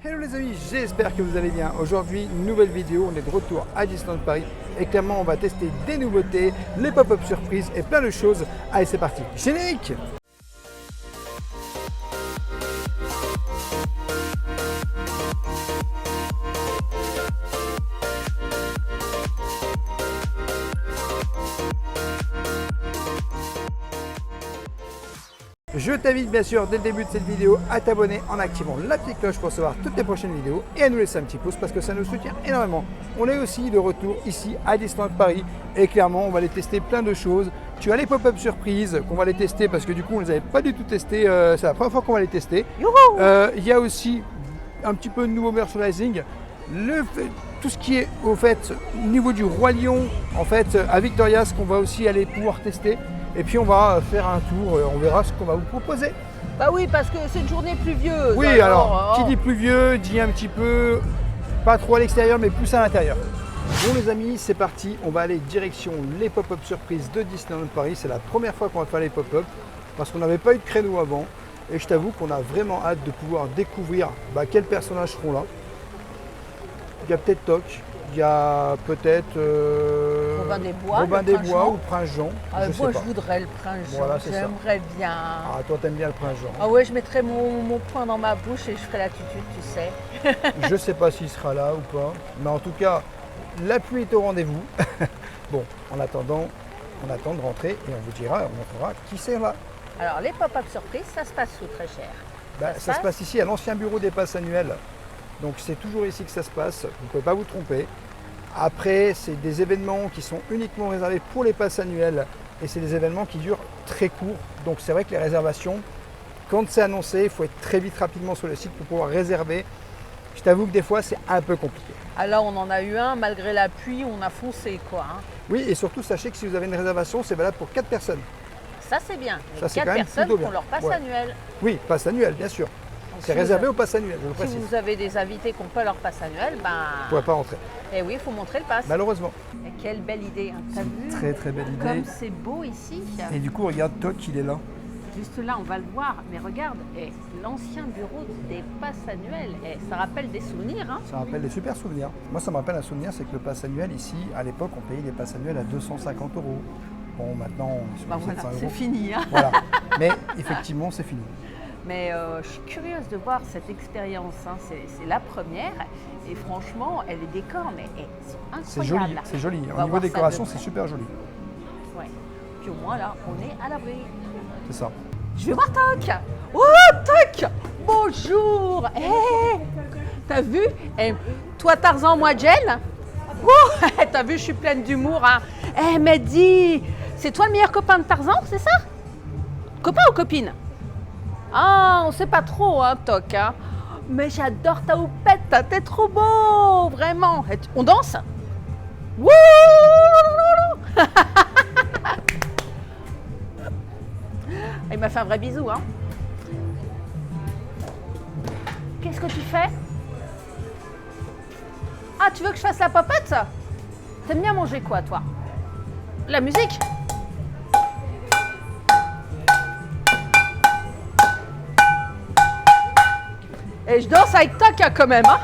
Hello les amis, j'espère que vous allez bien. Aujourd'hui, nouvelle vidéo, on est de retour à Disneyland Paris et clairement on va tester des nouveautés, les pop-up surprises et plein de choses. Allez c'est parti, générique! Je t'invite bien sûr dès le début de cette vidéo à t'abonner en activant la petite cloche pour recevoir toutes les prochaines vidéos et à nous laisser un petit pouce parce que ça nous soutient énormément. On est aussi de retour ici à Disneyland Paris et clairement on va aller tester plein de choses. Tu as les pop-up surprises qu'on va les tester parce que du coup on ne les avait pas du tout testés, c'est la première fois qu'on va les tester. Il y a aussi un petit peu de nouveau merchandising. Tout ce qui est au fait au niveau du Roi Lion en fait à Victoria's qu'on va aussi aller pouvoir tester. Et puis on va faire un tour, on verra ce qu'on va vous proposer. Bah oui, parce que c'est une journée pluvieuse. Oui, alors qui dit pluvieux, dit un petit peu, pas trop à l'extérieur, mais plus à l'intérieur. Bon les amis, c'est parti, on va aller direction les pop-up surprises de Disneyland Paris. C'est la première fois qu'on va faire les pop-up, parce qu'on n'avait pas eu de créneau avant. Et je t'avoue qu'on a vraiment hâte de pouvoir découvrir quels personnages seront là. Il y a peut-être Toc. Il y a peut-être Robin des Bois ou Prince Jean. Moi, je voudrais le Prince Jean. Voilà, j'aimerais bien. Ah, toi, t'aimes bien le Prince Jean. Ah ouais, je mettrais mon poing dans ma bouche et je ferais la tutute, tu sais. Je ne sais pas s'il sera là ou pas. Mais en tout cas, la pluie est au rendez-vous. Bon, en attendant, on attend de rentrer et on vous dira, on montrera qui c'est là. Alors, les pop-up surprises, ça se passe où, très cher? Ça se passe ici à l'ancien bureau des passes annuelles. Donc c'est toujours ici que ça se passe, vous ne pouvez pas vous tromper. Après, c'est des événements qui sont uniquement réservés pour les passes annuelles et c'est des événements qui durent très court. Donc c'est vrai que les réservations, quand c'est annoncé, il faut être très vite rapidement sur le site pour pouvoir réserver. Je t'avoue que des fois, c'est un peu compliqué. Alors on en a eu un, malgré la pluie, on a foncé quoi. Oui, et surtout, sachez que si vous avez une réservation, c'est valable pour 4 personnes. Ça c'est bien, ça, 4 personnes pour leur passe annuelle. Oui, passe annuelle, bien sûr. C'est réservé au pass annuel, je le précise. Si vous avez des invités qui n'ont pas leur pass annuel, vous ne pourrez pas rentrer. Eh oui, il faut montrer le pass. Malheureusement. Et quelle belle idée, hein. T'as vu? Très très belle idée. Comme c'est beau ici. Et du coup, regarde Toc, il est là. Juste là, on va le voir. Mais regarde, l'ancien bureau des passes annuelles, ça rappelle des souvenirs. Hein. Ça rappelle des super souvenirs. Moi, ça me rappelle un souvenir, c'est que le pass annuel ici, à l'époque, on payait les passes annuels à 250 €. Bon, maintenant, on est sur 700 €. C'est fini. Hein. Voilà. Mais effectivement, c'est fini. Mais je suis curieuse de voir cette expérience. Hein. C'est la première. Et franchement, les décors, mais sont incroyables. C'est joli. Au niveau décoration, c'est super joli. Ouais. Puis au moins, là, on est à l'abri. C'est ça. Je vais voir Toc. Oh, Toc. Bonjour. T'as vu? Toi, Tarzan, moi, Jen. Oh, t'as vu, je suis pleine d'humour. Hein. Mais dis, c'est toi le meilleur copain de Tarzan, c'est ça? Copain ou copine? Ah, on sait pas trop, hein, Toc. Hein. Mais j'adore ta houppette, t'es trop beau, vraiment. On danse? Wouh! Il m'a fait un vrai bisou, hein. Qu'est-ce que tu fais? Ah, tu veux que je fasse la popette? T'aimes bien manger quoi, toi? La musique? Et je danse avec Toc quand même. Hein.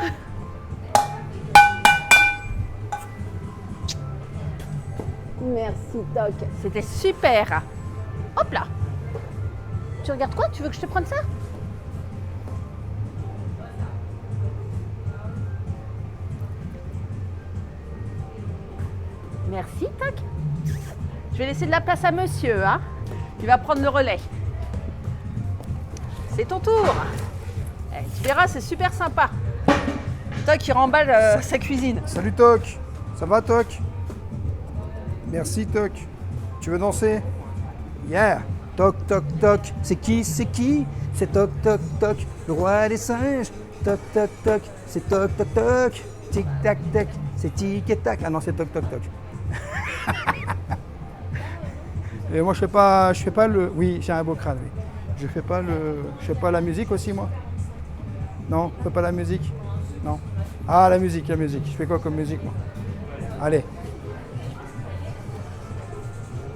Merci Toc. C'était super. Hop là. Tu regardes quoi? Tu veux que je te prenne ça? Merci Toc. Je vais laisser de la place à monsieur. Hein. Il va prendre le relais. C'est ton tour. Tu verras, c'est super sympa. Toc, il remballe sa cuisine. Salut Toc, ça va Toc? Merci Toc. Tu veux danser? Yeah. Toc, toc, toc. C'est qui? C'est qui? C'est Toc, toc, toc. Le roi des singes. Toc, toc, toc. C'est Toc, toc, toc. Tic, tac, tac. C'est tic et tac. Ah non, c'est Toc, toc, toc. Et moi, je fais pas le... Oui, j'ai un beau crâne, oui. Je fais pas la musique aussi, moi? Non, je fais pas la musique? Non. Ah, la musique. Je fais quoi comme musique, moi? Allez.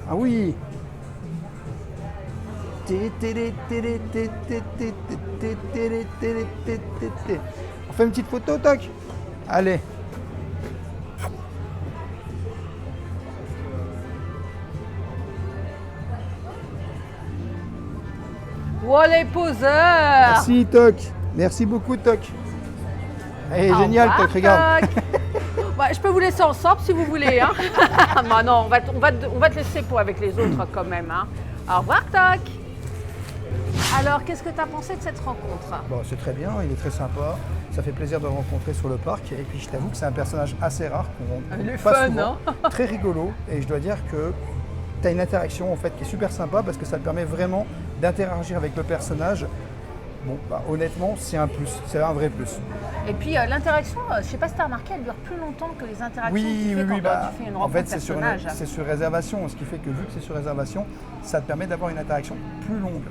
Ah oui. On fait une petite photo, toc. Allez. Oh, les poseurs. Merci, toc. Merci beaucoup, toc. Eh, Au génial, revoir, toc, regarde. Toc. Ouais, je peux vous laisser ensemble si vous voulez. Hein. Bah non, on va te laisser pour avec les autres quand même. Hein. Au revoir, Toc. Alors, qu'est-ce que tu as pensé de cette rencontre? Bon, c'est très bien, il est très sympa. Ça fait plaisir de le rencontrer sur le parc. Et puis, je t'avoue que c'est un personnage assez rare qu'on rencontre Il est pas fun, souvent. hein. Très rigolo. Et je dois dire que tu as une interaction en fait qui est super sympa parce que ça te permet vraiment d'interagir avec le personnage. Bon, bah, honnêtement, c'est un plus, c'est un vrai plus. Et puis l'interaction, je ne sais pas si tu as remarqué, elle dure plus longtemps que les interactions que tu fais quand bah, tu fais une en rencontre fait, personnage. c'est sur réservation, ce qui fait que vu que c'est sur réservation, ça te permet d'avoir une interaction plus longue.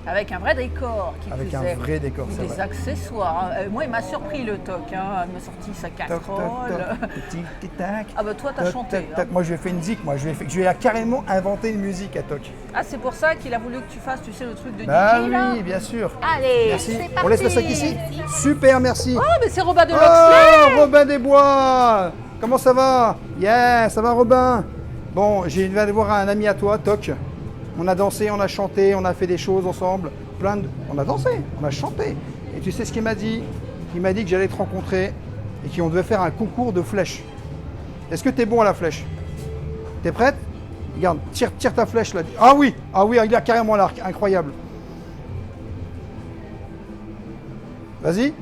Avec un vrai décor qui Avec plus un est. vrai décor, Ou c'est des vrai. accessoires. Moi, il m'a surpris le Toc. Hein. Il m'a sorti sa Toc, casserole. toc, toc, tic, tic, tac. Ah bah toi, t'as Toc, chanté. toc, toc. Moi, je lui ai fait une zik, moi. Je lui ai carrément inventé une musique à Toc. Ah, c'est pour ça qu'il a voulu que tu fasses, tu sais, le truc de Bah DJ là. oui, bien sûr. Allez, Merci. c'est parti. On laisse le sac ici. Super, merci. Oh, mais c'est Robin de Loxley. Oh, Robin des Bois. Comment ça va? Yeah, ça va, Robin? Bon, j'ai viens de voir un ami à toi, Toc. On a dansé, on a chanté, on a fait des choses ensemble. On a dansé, on a chanté. Et tu sais ce qu'il m'a dit? Il m'a dit que j'allais te rencontrer et qu'on devait faire un concours de flèches. Est-ce que tu es bon à la flèche? T'es prête? Regarde, tire ta flèche là. Ah oui, il a carrément l'arc, incroyable. Vas-y.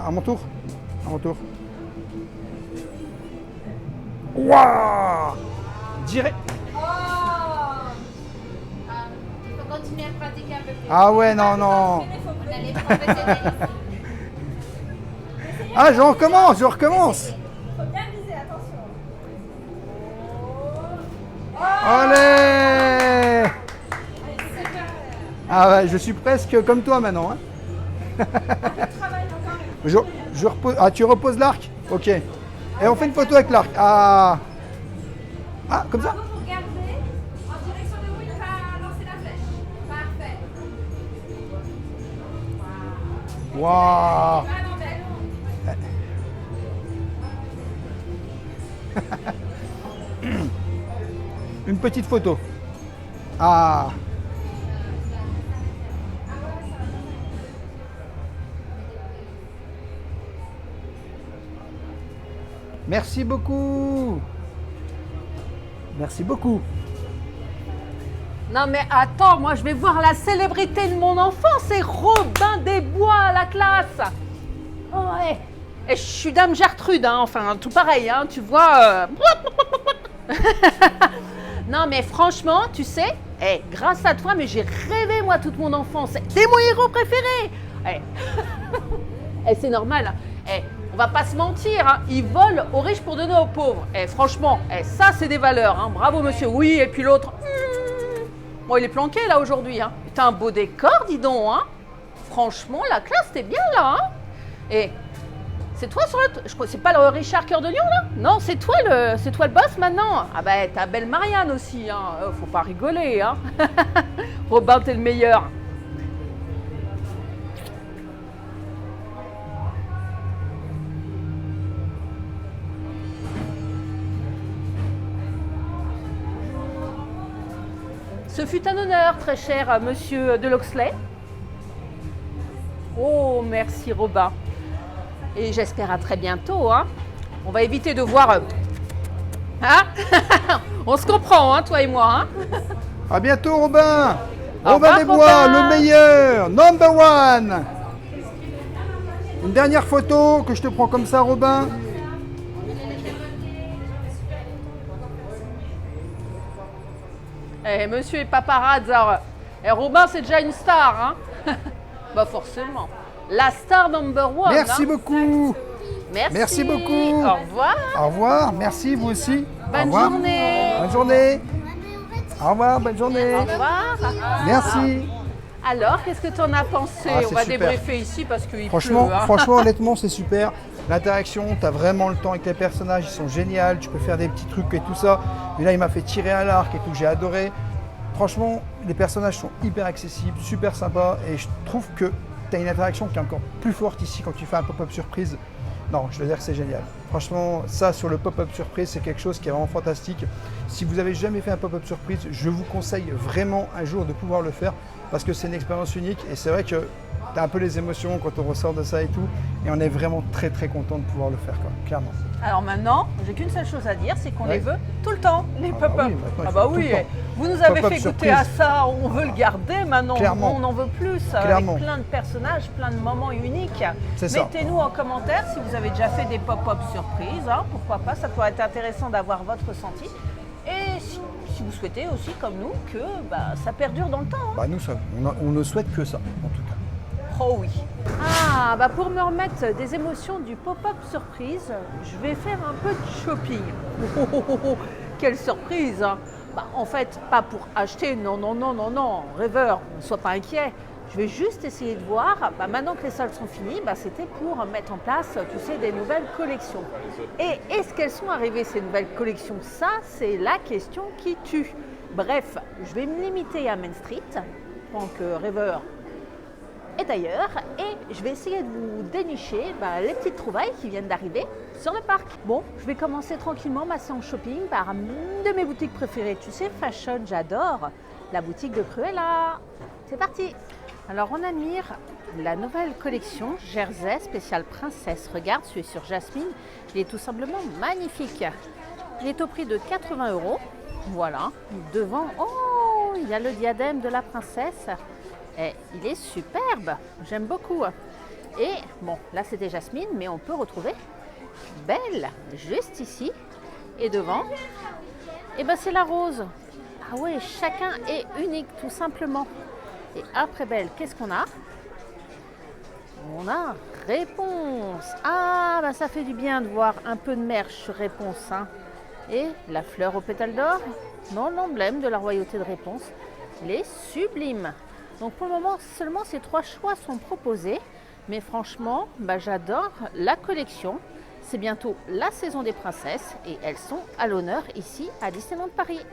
À mon tour. À mon tour. Waouh! Direct. Il faut continuer à pratiquer un peu plus. Ah ouais, non, non. On a les professionnels ici. Ah, je recommence. Il faut bien viser, attention. Allez! Ah ouais, je suis presque comme toi maintenant. Hein. Je repose. Ah, tu reposes l'arc? Ok. Et on fait une photo avec l'arc. Ah, comme ça? Vous regardez en direction de où il va lancer la flèche. Parfait. Waouh! Ah non, belle. Une petite photo. Ah. Merci beaucoup. Merci beaucoup. Non mais attends, moi je vais voir la célébrité de mon enfance, c'est Robin des Bois à la classe. Oh, ouais. Et je suis Dame Gertrude, hein, enfin tout pareil, hein, tu vois. Non mais franchement, tu sais, grâce à toi, mais j'ai rêvé moi toute mon enfance. T'es mon héros préféré. C'est normal. On va pas se mentir, hein, ils volent aux riches pour donner aux pauvres. Franchement, ça c'est des valeurs. Hein. Bravo monsieur. Oui, et puis l'autre. Bon, il est planqué là aujourd'hui. Hein. T'as un beau décor, dis donc. Hein. Franchement, la classe, t'es bien là. Hein. Et c'est toi sur le. Je crois c'est pas le Richard Cœur de Lion là? Non, c'est toi le boss maintenant. Ah ben, t'as belle Marianne aussi. Hein. Faut pas rigoler. Hein. Robin, t'es le meilleur. Ce fut un honneur, très cher monsieur de Loxley. Oh, merci Robin. Et j'espère à très bientôt. Hein. On va éviter de voir... Hein. On se comprend, hein, toi et moi. Hein. À bientôt, Robin. Au Robin revoir, des Bois, Robin. le meilleur, number one. Une dernière photo que je te prends comme ça, Robin. Monsieur est paparazzi. Robin, c'est déjà une star. Hein. Bah forcément. La star number one. Merci hein. beaucoup. Merci. Merci beaucoup. Au revoir. Au revoir. Merci, vous aussi. Au Bonne revoir. journée. Bonne journée. Au revoir, bonne journée. Au revoir. Merci. Alors, qu'est-ce que tu en as pensé? Ah, On c'est va super. débriefer ici parce qu'il Franchement, pleut. Hein. franchement, honnêtement, c'est super. L'interaction, tu as vraiment le temps avec les personnages, ils sont géniaux. Tu peux faire des petits trucs et tout ça. Et là, il m'a fait tirer à l'arc et tout, j'ai adoré. Franchement, les personnages sont hyper accessibles, super sympas. Et je trouve que tu as une interaction qui est encore plus forte ici quand tu fais un pop-up surprise. Non, je veux dire que c'est génial. Franchement, ça sur le pop-up surprise, c'est quelque chose qui est vraiment fantastique. Si vous n'avez jamais fait un pop-up surprise, je vous conseille vraiment un jour de pouvoir le faire parce que c'est une expérience unique et c'est vrai que tu as un peu les émotions quand on ressort de ça et tout. Et on est vraiment très très content de pouvoir le faire, quoi, clairement. Alors maintenant, j'ai qu'une seule chose à dire, c'est qu'on Ouais. les veut tout le temps, les Ah bah pop-up. oui, maintenant, il Ah faut bah tout oui, le temps. vous nous avez Pop-up fait goûter surprise. à ça, on veut le garder maintenant, Clairement. on en veut plus, Clairement. avec plein de personnages, plein de moments uniques. C'est ça. Mettez-nous en commentaire si vous avez déjà fait des pop-up surprises, hein, pourquoi pas, ça pourrait être intéressant d'avoir votre ressenti. Et si vous souhaitez aussi, comme nous, que ça perdure dans le temps. hein. Bah nous, on ne souhaite que ça, en tout cas. Oh oui. Ah, pour me remettre des émotions du pop-up surprise, je vais faire un peu de shopping. Quelle surprise hein. En fait, pas pour acheter, non, rêveur, ne sois pas inquiet. Je vais juste essayer de voir, maintenant que les soldes sont finis, c'était pour mettre en place, tu sais, des nouvelles collections. Et est-ce qu'elles sont arrivées, ces nouvelles collections? Ça, c'est la question qui tue. Bref, je vais me limiter à Main Street, en tant que rêveur et d'ailleurs, et je vais essayer de vous dénicher les petites trouvailles qui viennent d'arriver sur le parc. Bon, je vais commencer tranquillement ma séance shopping par une de mes boutiques préférées. Tu sais, fashion, j'adore la boutique de Cruella. C'est parti. Alors, on admire la nouvelle collection Jersey spéciale princesse. Regarde, celui sur Jasmine, il est tout simplement magnifique. Il est au prix de 80 €. Voilà, devant, oh, il y a le diadème de la princesse. Et il est superbe, j'aime beaucoup. Et bon, là c'était Jasmine, mais on peut retrouver Belle, juste ici. Et devant, c'est la rose. Ah ouais, chacun est unique, tout simplement. Et après Belle, qu'est-ce qu'on a? On a Réponse. Ah, ça fait du bien de voir un peu de merch sur Réponse. Hein. Et la fleur aux pétales d'or, non, l'emblème de la royauté de Réponse. Elle est sublime. Donc pour le moment, seulement ces 3 choix sont proposés. Mais franchement, j'adore la collection. C'est bientôt la saison des princesses et elles sont à l'honneur ici à Disneyland Paris.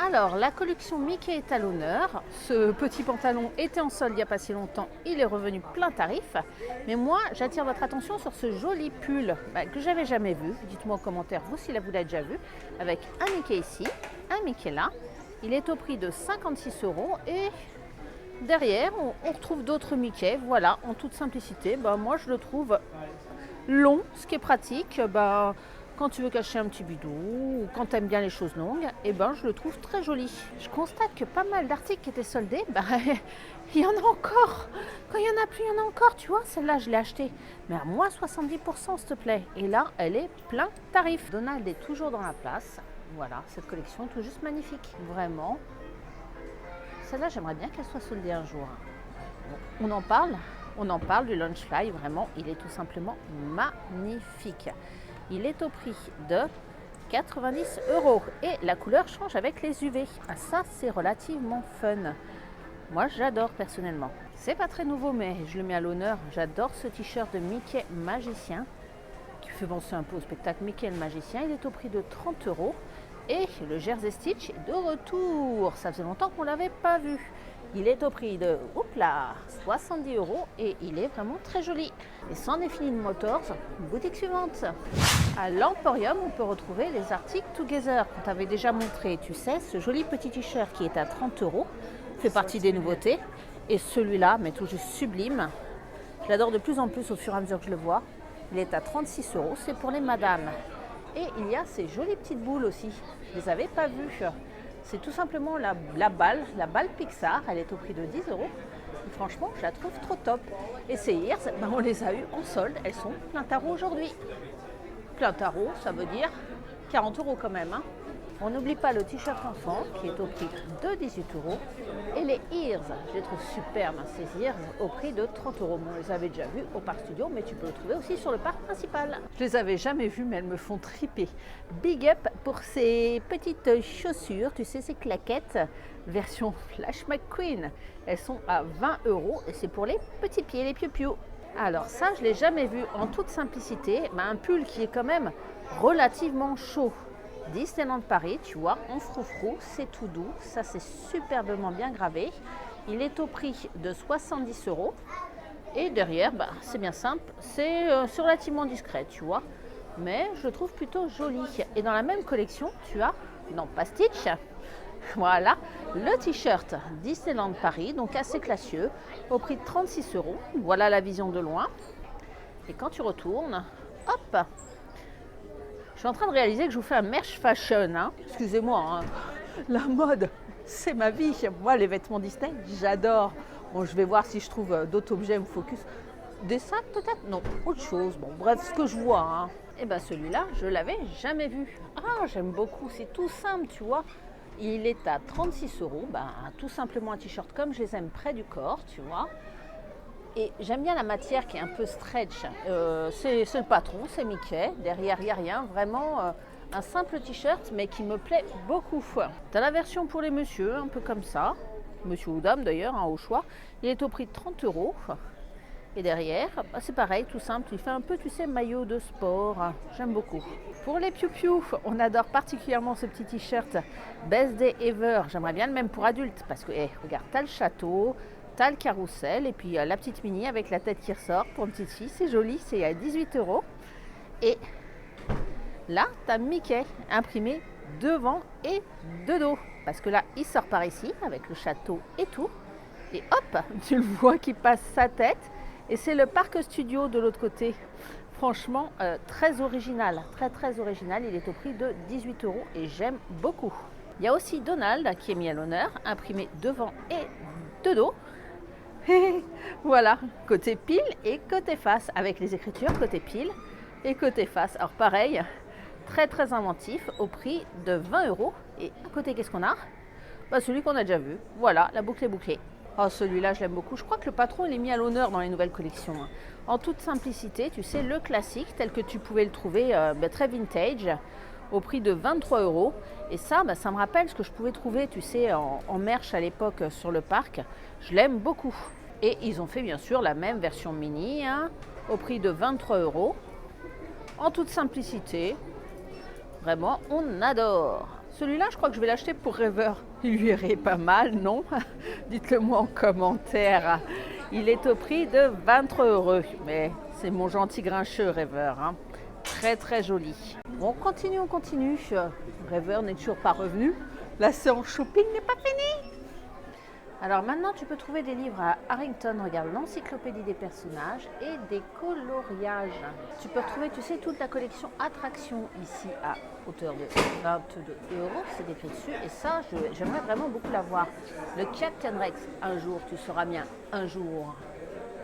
Alors, la collection Mickey est à l'honneur. Ce petit pantalon était en solde il n'y a pas si longtemps. Il est revenu plein tarif. Mais moi, j'attire votre attention sur ce joli pull que j'avais jamais vu. Dites-moi en commentaire, vous, si vous l'avez déjà vu. Avec un Mickey ici, un Mickey là. Il est au prix de 56 € et derrière, on retrouve d'autres Mickey. Voilà, en toute simplicité. Moi, je le trouve long, ce qui est pratique. Quand tu veux cacher un petit bidou ou quand tu aimes bien les choses longues, je le trouve très joli. Je constate que pas mal d'articles qui étaient soldés, il y en a encore. Quand il y en a plus, il y en a encore, tu vois. Celle-là, je l'ai achetée, mais à moins 70%, s'il te plaît. Et là, elle est plein tarif. Donald est toujours dans la place. Voilà, cette collection est tout juste magnifique. Vraiment. Celle-là, j'aimerais bien qu'elle soit soldée un jour. Bon, on en parle du Launchfly, vraiment, il est tout simplement magnifique. Il est au prix de 90 € et la couleur change avec les UV. Ah, ça, c'est relativement fun. Moi, j'adore personnellement. C'est pas très nouveau, mais je le mets à l'honneur. J'adore ce t-shirt de Mickey Magicien qui fait penser un peu au spectacle Mickey le Magicien. Il est au prix de 30 € et le Jersey Stitch est de retour. Ça faisait longtemps qu'on ne l'avait pas vu. Il est au prix de 70 € et il est vraiment très joli. Et c'en est fini de Motors, boutique suivante. À l'Emporium, on peut retrouver les articles Together qu'on t'avait déjà montré. Tu sais, ce joli petit t-shirt qui est à 30 € fait partie des nouveautés. Et celui-là, mais tout juste sublime. Je l'adore de plus en plus au fur et à mesure que je le vois. Il est à 36 €, c'est pour les madames. Et il y a ces jolies petites boules aussi. Je ne les avais pas vues. C'est tout simplement la balle Pixar, elle est au prix de 10 €. Et franchement, je la trouve trop top. Et ces Ears, on les a eues en solde, elles sont plein tarot aujourd'hui. Plein tarot, ça veut dire 40 € quand même. Hein. On n'oublie pas le t-shirt enfant qui est au prix de 18 €. Et les Ears, je les trouve superbes, ces Ears, au prix de 30 €. On les avait déjà vus au Parc Studio, mais tu peux les trouver aussi sur le parc principal. Je les avais jamais vus, mais elles me font triper. Big up pour ces petites chaussures, tu sais, ces claquettes, version Flash McQueen. Elles sont à 20 € et c'est pour les petits pieds, les piou-piou. Alors ça, je ne l'ai jamais vu en toute simplicité, mais un pull qui est quand même relativement chaud. Disneyland Paris, tu vois, en froufrou, c'est tout doux, ça c'est superbement bien gravé. Il est au prix de 70 € Et derrière, bah, c'est bien simple, c'est relativement discret, tu vois. Mais je le trouve plutôt joli. Et dans la même collection, tu as, non pas Stitch, voilà, le t-shirt Disneyland Paris, donc assez classieux, au prix de 36 €. Voilà la vision de loin. Et quand tu retournes, hop, je suis en train de réaliser que je vous fais un merch fashion. Hein. Excusez-moi, hein. La mode, c'est ma vie. Moi, les vêtements Disney, j'adore. Bon, je vais voir si je trouve d'autres objets me focus. Des sacs peut-être? Non, autre chose. Bon, bref, ce que je vois. Hein. Et bien celui-là, je l'avais jamais vu. Ah, j'aime beaucoup. C'est tout simple, tu vois. Il est à 36 €. Ben, tout simplement un t-shirt comme je les aime près du corps, tu vois. Et j'aime bien la matière qui est un peu stretch. C'est le patron, c'est Mickey. Derrière, il n'y a rien. Vraiment un simple t-shirt, mais qui me plaît beaucoup. Tu as la version pour les messieurs, un peu comme ça. Monsieur ou dame d'ailleurs, hein, au choix. Il est au prix de 30 €. Et derrière, bah, c'est pareil, tout simple. Il fait un peu, tu sais, maillot de sport. J'aime beaucoup. Pour les piou-piou, on adore particulièrement ce petit t-shirt Best Day Ever. J'aimerais bien le même pour adultes. Parce que, regarde, t'as le château, t'as le carrousel. Et puis la petite Minnie avec la tête qui ressort pour une petite fille. C'est joli, c'est à 18 €. Et là, t'as Mickey imprimé devant et de dos. Parce que là, il sort par ici avec le château et tout. Et hop, tu le vois qui passe sa tête. Et c'est le parc studio de l'autre côté. Franchement, très original, très original. Il est au prix de 18 € et j'aime beaucoup. Il y a aussi Donald qui est mis à l'honneur, imprimé devant et de dos. Voilà, côté pile et côté face, avec les écritures côté pile et côté face. Alors pareil, très inventif, au prix de 20 €. Et à côté, qu'est-ce qu'on a? Bah, celui qu'on a déjà vu. Voilà, la boucle est bouclée. Oh, celui-là, je l'aime beaucoup. Je crois que le patron, il est mis à l'honneur dans les nouvelles collections. En toute simplicité, tu sais, le classique, tel que tu pouvais le trouver, très vintage, au prix de 23 €. Et ça, ça me rappelle ce que je pouvais trouver, tu sais, en merch à l'époque sur le parc. Je l'aime beaucoup. Et ils ont fait, bien sûr, la même version mini, hein, au prix de 23 €. En toute simplicité. Vraiment, on adore. Celui-là, je crois que je vais l'acheter pour Rêveur. Il lui irait pas mal, non? Dites-le moi en commentaire. Il est au prix de 23 €. Mais c'est mon gentil grincheux Rêveur. Hein. Très joli. Bon, on continue. Rêveur n'est toujours pas revenu. La séance shopping n'est pas finie. Alors maintenant, tu peux trouver des livres à Harrington, regarde l'encyclopédie des personnages et des coloriages. Tu peux retrouver, tu sais, toute la collection attractions ici à hauteur de 22 €, c'est écrit dessus. Et ça, j'aimerais vraiment beaucoup la voir. Le Captain Rex, un jour, tu sauras bien, un jour.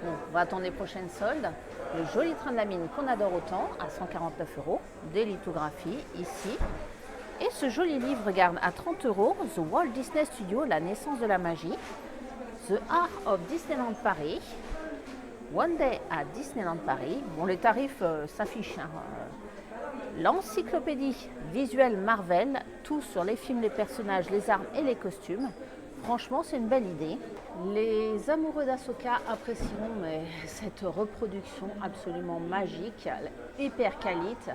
Bon, on va attendre les prochaines soldes. Le joli train de la mine qu'on adore autant, à 149 €, des lithographies ici. Et ce joli livre, regarde, à 30 €, The Walt Disney Studio, la naissance de la magie, The Art of Disneyland Paris, One Day à Disneyland Paris. Bon, les tarifs s'affichent. Hein. L'encyclopédie visuelle Marvel, tout sur les films, les personnages, les armes et les costumes. Franchement, c'est une belle idée. Les amoureux d'Ahsoka apprécieront cette reproduction absolument magique, hyper qualite.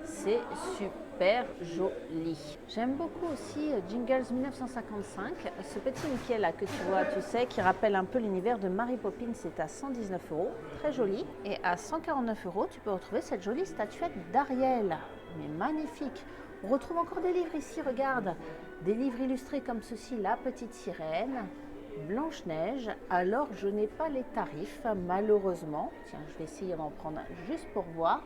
C'est super joli. J'aime beaucoup aussi Jingles 1955, ce petit Mickey là que tu vois, tu sais, qui rappelle un peu l'univers de Mary Poppins. C'est à 119 €, très joli. Et à 149 €, tu peux retrouver cette jolie statuette d'Ariel, mais magnifique. On retrouve encore des livres ici, regarde, des livres illustrés comme ceci, La Petite Sirène, Blanche-Neige. Alors je n'ai pas les tarifs malheureusement. Tiens, je vais essayer d'en prendre un juste pour voir.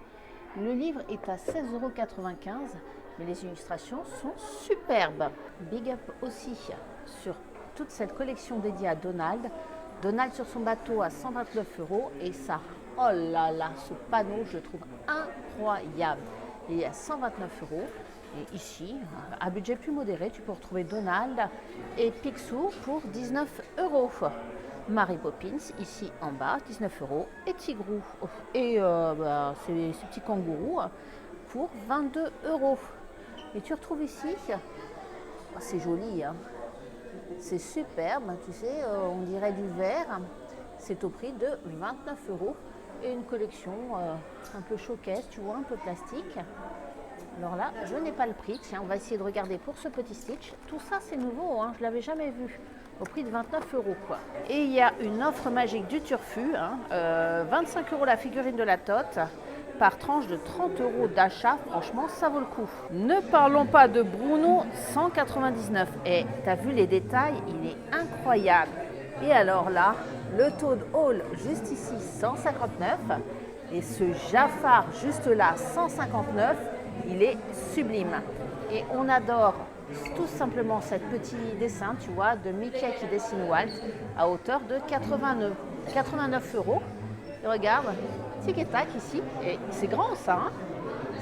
Le livre est à 16,95 €, mais les illustrations sont superbes. Big up aussi sur toute cette collection dédiée à Donald. Donald sur son bateau à 129 € et ça, oh là là, ce panneau, je le trouve incroyable. Il est à 129 €. Et ici, à budget plus modéré, tu peux retrouver Donald et Picsou pour 19 €. Mary Poppins, ici en bas, 19 €. Et Tigrou, et ces petits kangourous pour 22 €. Et tu retrouves ici, c'est joli, hein. C'est superbe, tu sais, on dirait du verre. C'est au prix de 29 €. Et une collection un peu showcase, tu vois, un peu plastique. Alors là, je n'ai pas le prix. Tiens, on va essayer de regarder pour ce petit Stitch. Tout ça, c'est nouveau, hein, je ne l'avais jamais vu. au prix de 29 €. Et il y a une offre magique du Turfu, 25 € la figurine de la Tote, par tranche de 30 € d'achat, franchement ça vaut le coup. Ne parlons pas de Bruno, 199. Et t'as vu les détails, il est incroyable. Et alors là, le Toad Hall juste ici, 159. Et ce Jafar juste là, 159, il est sublime. Et on adore tout simplement cette petit dessin, tu vois, de Mickey qui dessine Walt à hauteur de 89 €. Et regarde, tic et tac ici, et c'est grand ça, hein,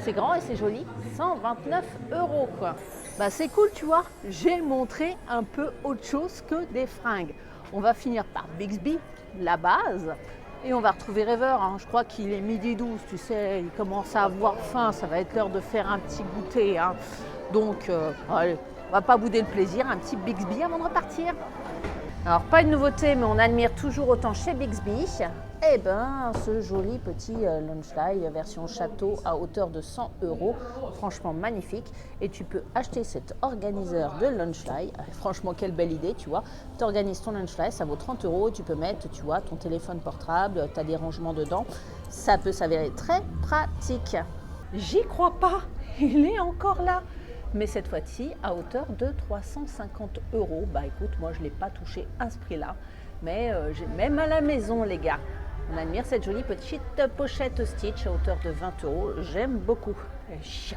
c'est grand et c'est joli, 129 € quoi. Bah c'est cool, tu vois, j'ai montré un peu autre chose que des fringues. On va finir par Bixby, la base, et on va retrouver Rêveur, hein. Je crois qu'il est 12h, tu sais, il commence à avoir faim, ça va être l'heure de faire un petit goûter, hein. Donc, allez, on va pas bouder le plaisir, un petit Bixby avant de repartir. Alors, pas une nouveauté, mais on admire toujours autant chez Bixby. Eh ben, ce joli petit Lunchlight version château à hauteur de 100 €. Franchement magnifique. Et tu peux acheter cet organiseur de Lunchlight. Franchement, quelle belle idée, tu vois. Tu organises ton Lunchlight, ça vaut 30 €. Tu peux mettre, tu vois, ton téléphone portable, tu as des rangements dedans. Ça peut s'avérer très pratique. J'y crois pas, il est encore là. Mais cette fois-ci à hauteur de 350 €. Bah écoute, moi je ne l'ai pas touché à ce prix-là. Mais j'ai même à la maison, les gars. On admire cette jolie petite pochette Stitch à hauteur de 20 €. J'aime beaucoup.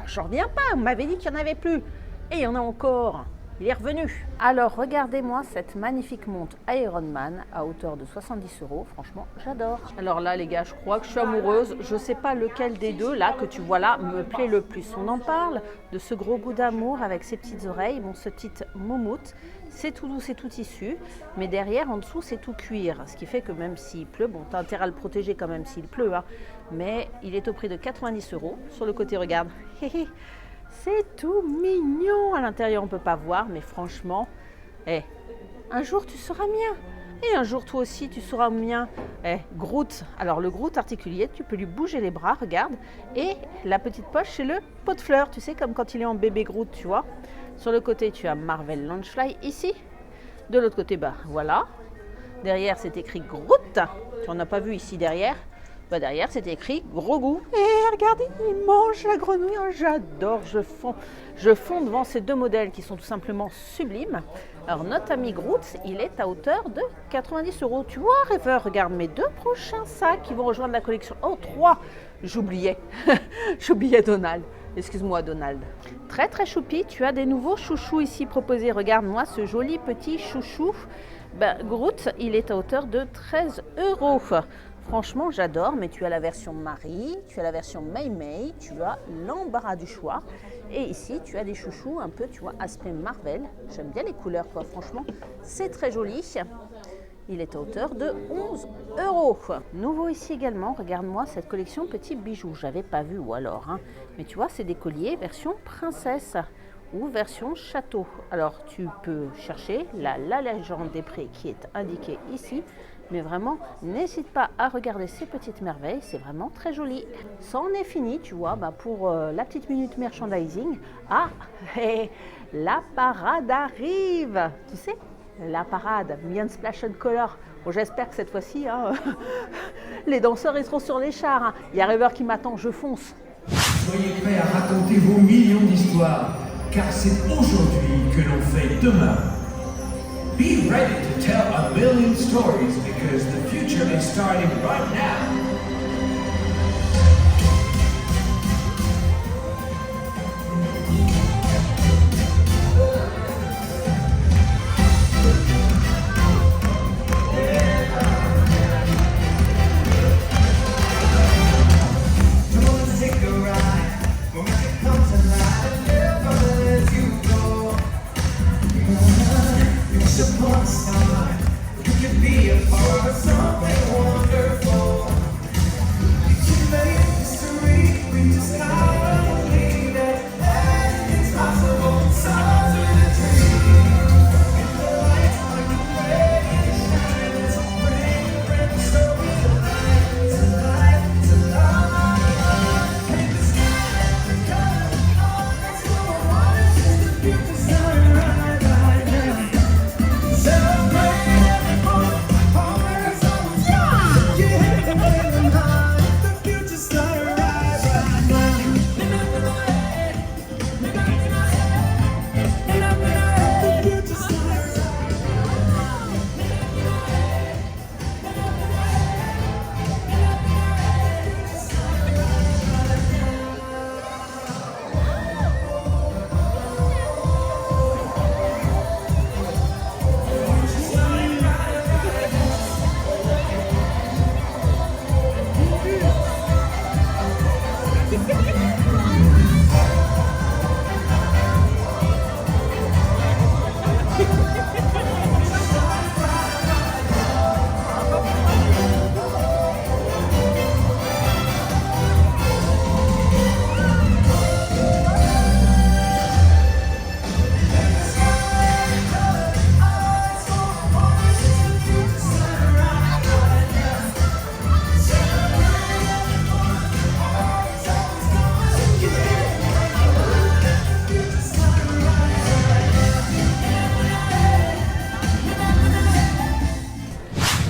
J'en reviens pas, on m'avait dit qu'il n'y en avait plus. Et il y en a encore. Il est revenu. Alors, regardez-moi cette magnifique montre Iron Man à hauteur de 70 €. Franchement, j'adore. Alors là, les gars, je crois que je suis amoureuse. Je ne sais pas lequel des deux, là, que tu vois là, me plaît le plus. On en parle de ce gros goût d'amour avec ses petites oreilles. Bon, ce petit moumoute. C'est tout doux, c'est tout tissu. Mais derrière, en dessous, c'est tout cuir. Ce qui fait que même s'il pleut, bon, tu as intérêt à le protéger quand même s'il pleut, hein. Mais il est au prix de 90 €. Sur le côté, regarde. C'est tout mignon. À l'intérieur, on ne peut pas voir, mais franchement, un jour, tu seras mien. Et un jour, toi aussi, tu seras mien. Groot. Alors, le Groot articulier, tu peux lui bouger les bras, regarde. Et la petite poche, c'est le pot de fleurs. Tu sais, comme quand il est en bébé Groot, tu vois. Sur le côté, tu as Marvel Lunchlight ici. De l'autre côté, bah voilà. Derrière, c'est écrit Groot. Tu n'en as pas vu ici derrière. Bah derrière, c'est écrit gros goût. Et regardez, il mange la grenouille. Oh, j'adore, je fonds devant ces deux modèles qui sont tout simplement sublimes. Alors, notre ami Groot, il est à hauteur de 90 €. Tu vois, Rêveur, regarde mes deux prochains sacs qui vont rejoindre la collection. Oh, 3, j'oubliais. J'oubliais Donald. Excuse-moi, Donald. Très, très choupi. Tu as des nouveaux chouchous ici proposés. Regarde-moi ce joli petit chouchou. Groot, il est à hauteur de 13 €. Franchement, j'adore, mais tu as la version Marie, tu as la version May, tu as l'embarras du choix. Et ici, tu as des chouchous un peu, tu vois, aspect Marvel. J'aime bien les couleurs, quoi. Franchement, c'est très joli. Il est à hauteur de 11 €. Nouveau ici également, regarde-moi cette collection petits bijoux. J'avais pas vu, ou alors, hein. Mais tu vois, c'est des colliers version princesse ou version château. Alors, tu peux chercher la légende des prix qui est indiquée ici. Mais vraiment, n'hésite pas à regarder ces petites merveilles, c'est vraiment très joli. Ça en est fini, tu vois, pour la petite minute merchandising. Ah, la parade arrive. Tu sais, la parade, Mian Splash and Color. Bon, j'espère que cette fois-ci, hein, les danseurs ils seront sur les chars. Hein. Il y a Rêveur qui m'attend, je fonce. Soyez prêts à raconter vos millions d'histoires, car c'est aujourd'hui que l'on fait demain. Be ready to tell a million stories because the future is starting right now. Support star, you can be a part of something wonderful.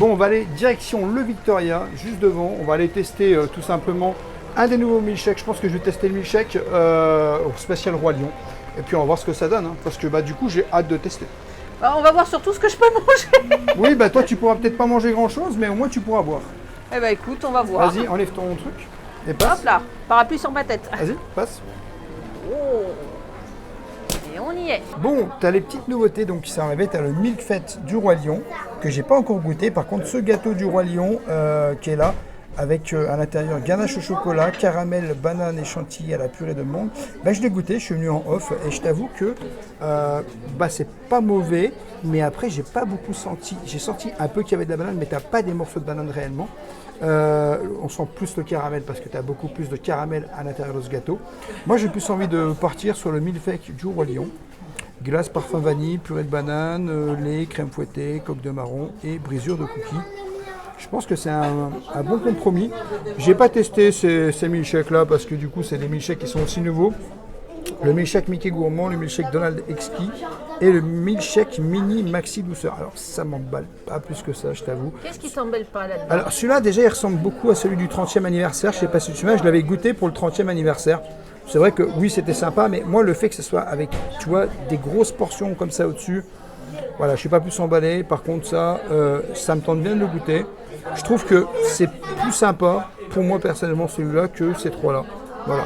Bon, on va aller direction le Victoria, juste devant. On va aller tester tout simplement un des nouveaux milkshakes. Je pense que je vais tester le milkshake au spécial Roi Lion. Et puis on va voir ce que ça donne, hein, parce que du coup j'ai hâte de tester. On va voir surtout ce que je peux manger. Oui, toi tu pourras peut-être pas manger grand chose, mais au moins tu pourras boire. Eh ben écoute, on va voir. Vas-y, enlève ton truc et passe. Hop là, parapluie sur ma tête. Vas-y, passe. Oh. Et on y est. Bon, tu as les petites nouveautés donc qui sont arrivées. Tu as le Milk Fête du Roi Lion que j'ai pas encore goûté. Par contre, ce gâteau du Roi Lion qui est là, avec à l'intérieur ganache au chocolat, caramel, banane et chantilly à la purée de mangue. Je l'ai goûté, je suis venu en off et je t'avoue que c'est pas mauvais, mais après j'ai pas beaucoup senti. J'ai senti un peu qu'il y avait de la banane, mais t'as pas des morceaux de banane réellement. On sent plus le caramel parce que tu as beaucoup plus de caramel à l'intérieur de ce gâteau. Moi j'ai plus envie de partir sur le milkshake du Roi Lion. Glace, parfum vanille, purée de banane, lait, crème fouettée, coque de marron et brisure de cookies. Je pense que c'est un bon compromis. J'ai pas testé ces milkshakes là parce que du coup c'est des milkshakes qui sont aussi nouveaux. Le milkshake Mickey Gourmand, le milkshake Donald Exquis et le milkshake Mini Maxi Douceur. Alors ça m'emballe pas plus que ça, je t'avoue. Qu'est-ce qui t'emballe pas là-dedans? Alors celui-là déjà il ressemble beaucoup à celui du 30e anniversaire. Je sais pas si tu te souviens, je l'avais goûté pour le 30e anniversaire. C'est vrai que oui c'était sympa, mais moi le fait que ce soit avec, tu vois, des grosses portions comme ça au-dessus, voilà, je suis pas plus emballé. Par contre ça me tente bien de le goûter. Je trouve que c'est plus sympa pour moi personnellement celui-là que ces trois-là. Voilà.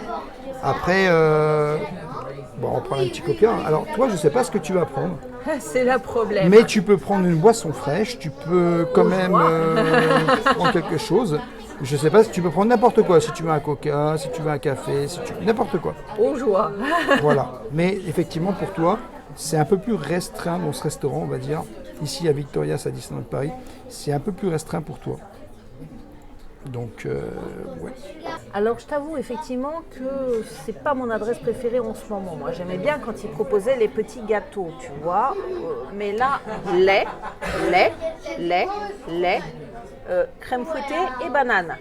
Après, on va prendre un petit coca. Alors toi, je sais pas ce que tu vas prendre. C'est le problème. Mais tu peux prendre une boisson fraîche. Tu peux quand même prendre quelque chose. Je sais pas si tu peux prendre n'importe quoi. Si tu veux un coca, si tu veux un café, si tu n'importe quoi. Aux joie. Voilà. Mais effectivement, pour toi, c'est un peu plus restreint dans ce restaurant, on va dire. Ici à Victoria, à Disneyland Paris, c'est un peu plus restreint pour toi. Donc, ouais. Alors, je t'avoue effectivement que c'est pas mon adresse préférée en ce moment. Moi, j'aimais bien quand ils proposaient les petits gâteaux, tu vois. Mais là, lait, crème fouettée et banane.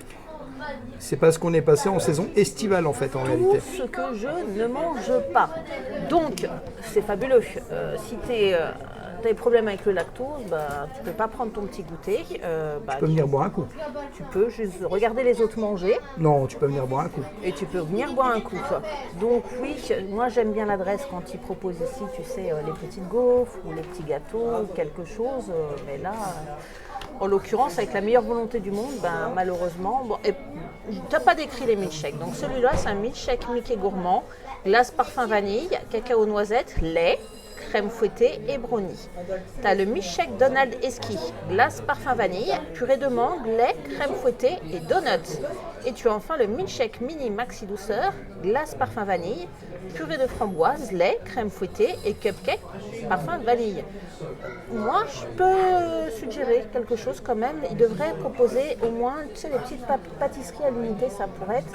C'est parce qu'on est passé en saison estivale en fait, en réalité. Tout ce que je ne mange pas. Donc, c'est fabuleux. Si tu as des problèmes avec le lactose, tu peux pas prendre ton petit goûter. Tu peux venir boire un coup. Tu peux juste regarder les autres manger. Non, tu peux venir boire un coup. Et tu peux venir boire un coup. Donc oui, moi j'aime bien l'adresse quand ils proposent ici, tu sais, les petites gaufres ou les petits gâteaux ou quelque chose. Mais là, en l'occurrence, avec la meilleure volonté du monde, malheureusement, tu n'as pas décrit les milkshakes. Donc celui-là, c'est un milkshake Mickey Gourmand, glace parfum vanille, cacao noisette, lait, crème fouettée et brownie. Tu as le milkshake Donald Exquis, glace parfum vanille, purée de mangue, lait, crème fouettée et donuts. Et tu as enfin le milkshake Mini Maxi Douceur, glace parfum vanille, purée de framboise, lait, crème fouettée et cupcake parfum vanille. Moi, je peux suggérer quelque chose quand même. Ils devraient proposer au moins, tu sais, les petites pâtisseries à l'unité. Ça pourrait être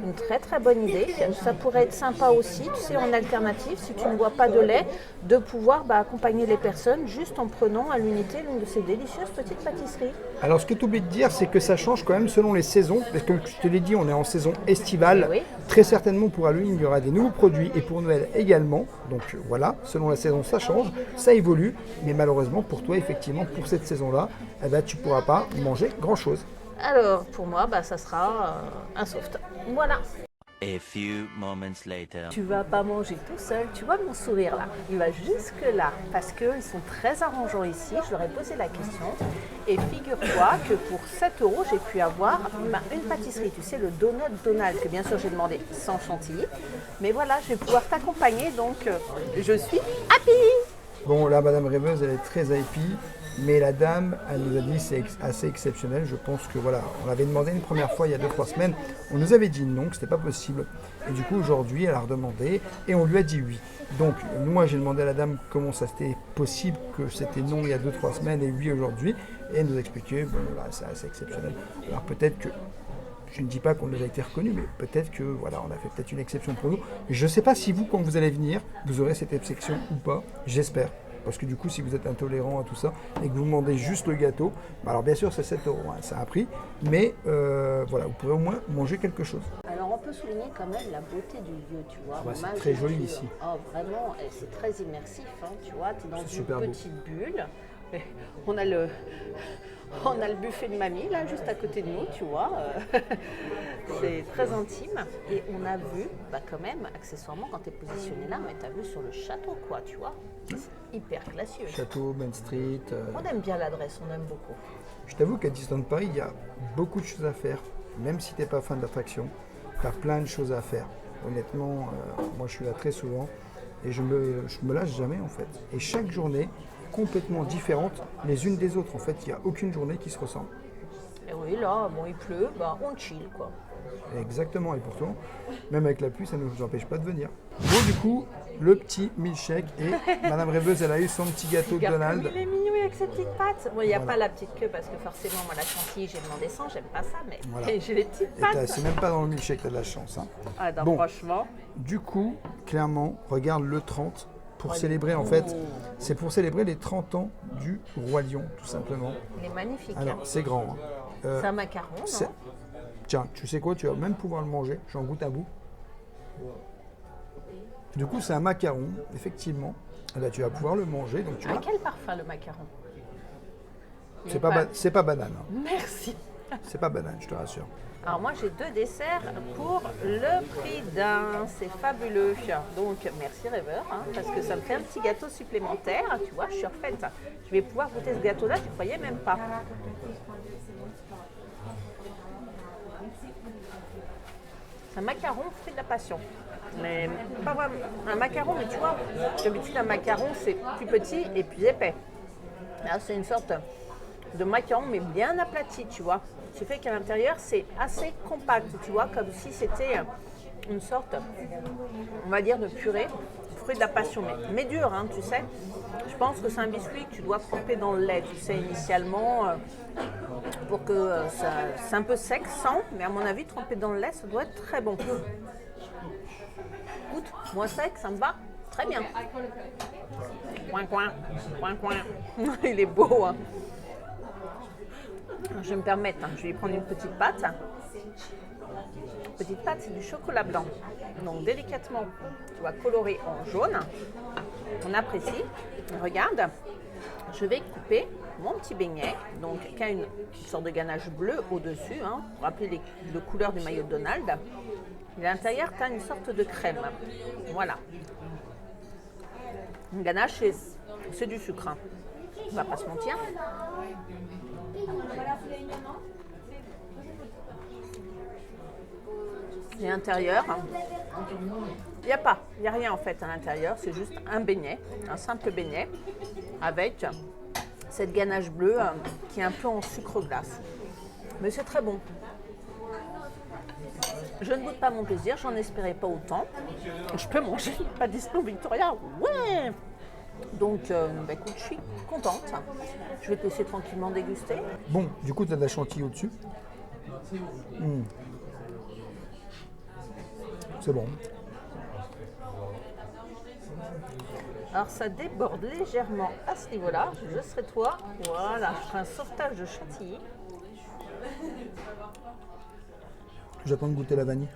une très très bonne idée. Ça pourrait être sympa aussi, tu sais, en alternative, si tu ne bois pas de lait, de pouvoir accompagner les personnes juste en prenant à l'unité l'une de ces délicieuses petites pâtisseries. Alors, ce que tu oublies de dire, c'est que ça change quand même selon les saisons. Parce que, comme je te l'ai dit, on est en saison estivale. Oui. Très certainement pour Halloween, il y aura des nouveaux produits et pour Noël également. Donc voilà, selon la saison, ça change, ça évolue. Mais malheureusement, pour toi, effectivement, pour cette saison-là, tu ne pourras pas manger grand-chose. Alors, pour moi, ça sera un soft. Voilà. A few moments later. Tu vas pas manger tout seul, tu vois mon sourire là, il va jusque là, parce qu'ils sont très arrangeants ici, je leur ai posé la question, et figure-toi que pour 7 € j'ai pu avoir une pâtisserie, tu sais le donut Donald, que bien sûr j'ai demandé sans chantilly, mais voilà, je vais pouvoir t'accompagner, donc je suis happy. Bon, là, Madame Rêveuse, elle est très happy, mais la dame, elle nous a dit c'est assez exceptionnel. Je pense que voilà, on l'avait demandé une première fois il y a 2-3 semaines, on nous avait dit non, que c'était pas possible. Et du coup, aujourd'hui, elle a redemandé et on lui a dit oui. Donc, moi, j'ai demandé à la dame comment ça c'était possible, que c'était non il y a 2-3 semaines et oui aujourd'hui. Et elle nous a expliqué, bon, voilà, c'est assez exceptionnel. Alors, peut-être que. Je ne dis pas qu'on nous a été reconnus, mais peut-être que voilà, on a fait peut-être une exception pour nous. Je ne sais pas si vous, quand vous allez venir, vous aurez cette exception ou pas. J'espère. Parce que du coup, si vous êtes intolérant à tout ça et que vous demandez juste le gâteau, alors bien sûr, c'est 7 €, hein, ça a un prix. Mais voilà, vous pouvez au moins manger quelque chose. Alors on peut souligner quand même la beauté du lieu, tu vois. C'est très joli ici. Oh, vraiment, c'est très immersif, hein, tu vois. Tu es dans une super beau. petite bulle. On a On a le buffet de mamie, là, juste à côté de nous, tu vois. C'est très intime. Et on a vu, bah, quand même, accessoirement, quand tu es positionné là, mais tu as vu sur le château, quoi, tu vois. C'est hyper classieux. Château, Main Street. On aime bien l'adresse, on aime beaucoup. Je t'avoue qu'à Disneyland Paris, il y a beaucoup de choses à faire. Même si tu n'es pas fan d'attraction, tu as plein de choses à faire. Honnêtement, moi je suis là très souvent et je me lâche jamais en fait. Et chaque journée complètement différente les unes des autres. En fait, il n'y a aucune journée qui se ressemble. Et oui, là, bon, il pleut, bah, on chill, quoi. Exactement, et pourtant, même avec la pluie, ça ne nous empêche pas de venir. Bon, du coup, le petit milkshake et Madame Rêveuse, elle a eu son petit gâteau de Regarde Donald. comme il est mignon avec ses petites pattes. Bon, il n'y a Voilà. pas la petite queue parce que forcément, moi, la chantilly, j'ai demandé sans, j'aime pas ça, mais Voilà. j'ai les petites Et pattes. c'est même pas dans le milkshake, t'as de la chance. Hein. Ah, non, Bon. franchement. Du coup, clairement, regarde le 30 pour Oh, célébrer, en il est fait, beau. c'est pour célébrer les 30 ans du Roi Lion, tout simplement. Il est magnifique. Alors, c'est grand. Hein. C'est un macaron, c'est- non? Tiens, tu sais quoi, tu vas même pouvoir le manger. J'en goûte un bout. Du coup, c'est un macaron, effectivement. Et là, tu vas pouvoir le manger. Donc, tu À vois, quel parfum, le macaron? Il c'est est pas, pas banane. Hein. Merci. C'est pas banane, je te rassure. Alors moi j'ai 2 desserts pour le prix d'un, c'est fabuleux. Donc merci Rêveur, hein, parce que ça me fait un petit gâteau supplémentaire, tu vois, je suis refaite. Je vais pouvoir goûter ce gâteau-là, tu croyais même pas. C'est un macaron fruit de la passion. Mais pas vraiment un macaron, mais tu vois, d'habitude un macaron c'est plus petit et plus épais. Là c'est une sorte de macaron mais bien aplati, tu vois. Ce qui fait qu'à l'intérieur c'est assez compact, tu vois, comme si c'était une sorte, on va dire, de purée, fruit de la passion, mais dur, hein, tu sais. Je pense que c'est un biscuit que tu dois tremper dans le lait, tu sais, initialement, pour que c'est un peu sec, sans, mais à mon avis, tremper dans le lait, ça doit être très bon. Écoute, moins sec, ça me va très bien. Coin, coin, coin, coin. Il est beau, hein. Je vais me permettre, hein, je vais lui prendre une petite pâte. Petite pâte, c'est du chocolat blanc. Donc délicatement, tu vas colorer en jaune. On apprécie. Regarde, je vais couper mon petit beignet, donc qui a une sorte de ganache bleue au-dessus, hein, pour rappeler les couleurs du maillot de Donald. Et à l'intérieur, tu as une sorte de crème. Voilà. Une ganache, c'est du sucre. Hein. On va pas se mentir. Et à l'intérieur, il n'y a rien en fait à l'intérieur, c'est juste un beignet, un simple beignet avec cette ganache bleue qui est un peu en sucre glace. Mais c'est très bon. Je ne goûte pas mon plaisir, j'en espérais pas autant. Je peux manger pas Disneyland Victoria, ouais. Donc, bah, écoute, je suis contente. Je vais te laisser tranquillement déguster. Bon, du coup, tu as de la chantilly au-dessus. C'est bon. Alors, ça déborde légèrement à ce niveau-là. Je serai toi. Voilà, je ferai un sauvetage de chantilly. J'attends de goûter la vanille.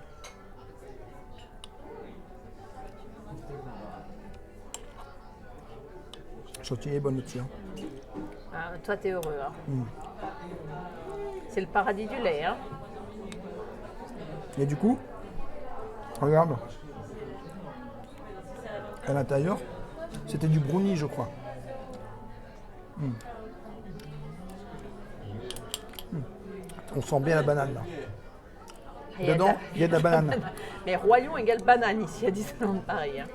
Chantilly est bonne aussi. Hein. Ah, toi, t'es heureux. Hein. C'est le paradis du lait. Hein. Et du coup, regarde. À l'intérieur, c'était du brownie, je crois. On sent bien la banane là. Il y a de Dedans, la- il y a de la banane. Mais Roi Lion égale banane ici à Disneyland Paris. Hein.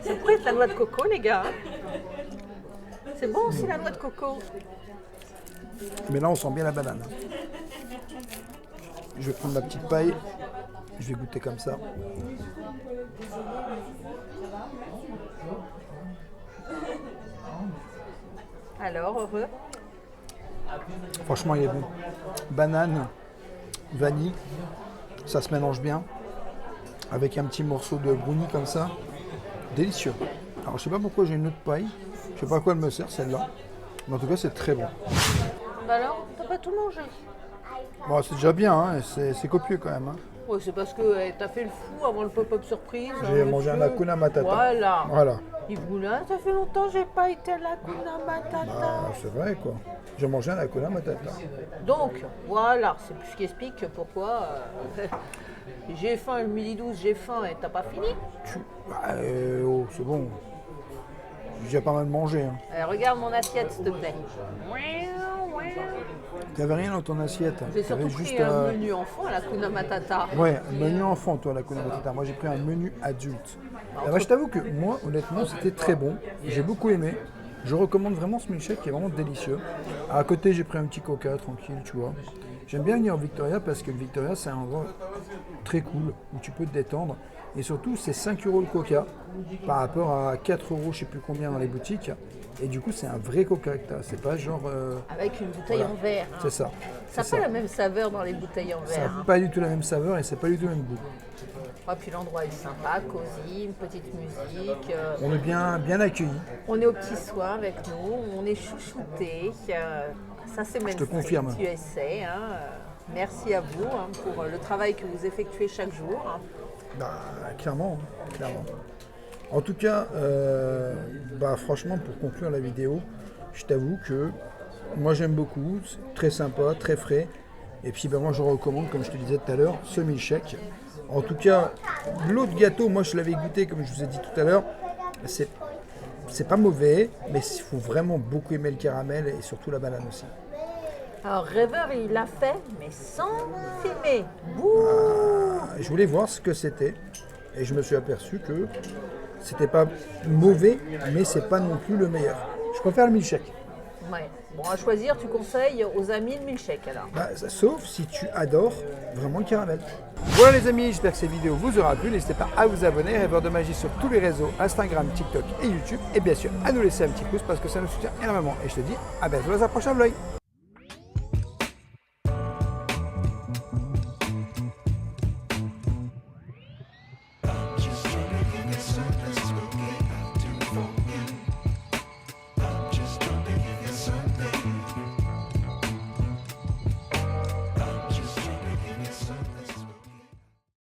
C'est pour être la noix de coco, les gars. Hein. C'est bon aussi la noix de coco. Mais là, on sent bien la banane. Je vais prendre ma petite paille. Je vais goûter comme ça. Alors, heureux. Franchement, il est bon. Banane, vanille, ça se mélange bien. Avec un petit morceau de brownie comme ça. Délicieux. Alors, je sais pas pourquoi j'ai une autre paille. Je sais pas à quoi elle me sert, celle-là. Mais en tout cas, c'est très bon. Bah alors, t'as pas tout mangé. Bon, c'est déjà bien, hein, c'est copieux quand même. Hein. Ouais, c'est parce que t'as fait le fou avant le pop-up surprise. J'ai hein, mangé un monsieur. Hakuna Matata. Voilà. Voilà. Iboula, ça fait longtemps que j'ai pas été à la Hakuna Matata. Ah, c'est vrai quoi. J'ai mangé un Hakuna Matata. Donc, voilà, c'est ce qui explique pourquoi j'ai faim, le midi 12, j'ai faim et t'as pas fini. Oh, c'est bon. J'ai pas mal mangé. Hein. Regarde mon assiette, s'il te plaît. T'avais rien dans ton assiette. J'ai surtout T'avais pris juste un menu enfant à la Hakuna Matata. Ouais, un menu enfant, toi, la Hakuna Matata. Moi, j'ai pris un menu adulte. Bah, je t'avoue que moi, honnêtement, c'était très bon. J'ai beaucoup aimé. Je recommande vraiment ce milkshake qui est vraiment délicieux. À côté, j'ai pris un petit coca tranquille, tu vois. J'aime bien venir au Victoria parce que le Victoria, c'est un endroit très cool où tu peux te détendre. Et surtout, c'est 5 € le coca par rapport à 4 €, je sais plus combien dans les boutiques. Et du coup, c'est un vrai coca que t'as. C'est pas genre. Avec une bouteille en verre. Hein. C'est ça. Ça n'a pas la même saveur dans les bouteilles en Ça verre. n'a pas du tout la même saveur et c'est pas du tout le même goût. Ah, puis l'endroit est sympa, cosy, une petite musique. On est bien accueillis. On est aux petits soins avec nous, on est chouchoutés. Ça, c'est même te confirme. Tu essaies. Hein. Merci à vous hein, pour le travail que vous effectuez chaque jour. Hein. Bah, clairement. En tout cas, franchement, pour conclure la vidéo, je t'avoue que moi j'aime beaucoup, c'est très sympa, très frais. Et puis moi je recommande, comme je te disais tout à l'heure, ce milkshake. En tout cas, l'autre gâteau, moi je l'avais goûté, comme je vous ai dit tout à l'heure, c'est pas mauvais, mais il faut vraiment beaucoup aimer le caramel et surtout la banane aussi. Alors Rêveur, il l'a fait, mais sans filmer. Bouh. Je voulais voir ce que c'était et je me suis aperçu que c'était pas mauvais, mais c'est pas non plus le meilleur. Je préfère le milkshake. Ouais. Bon, à choisir, tu conseilles aux amis le milkshake alors. Sauf si tu adores vraiment le caramel. Voilà les amis, j'espère que cette vidéo vous aura plu. N'hésitez pas à vous abonner, Rêveur de Magie sur tous les réseaux, Instagram, TikTok et YouTube. Et bien sûr, à nous laisser un petit pouce parce que ça nous soutient énormément. Et je te dis à bientôt dans un prochain vlog.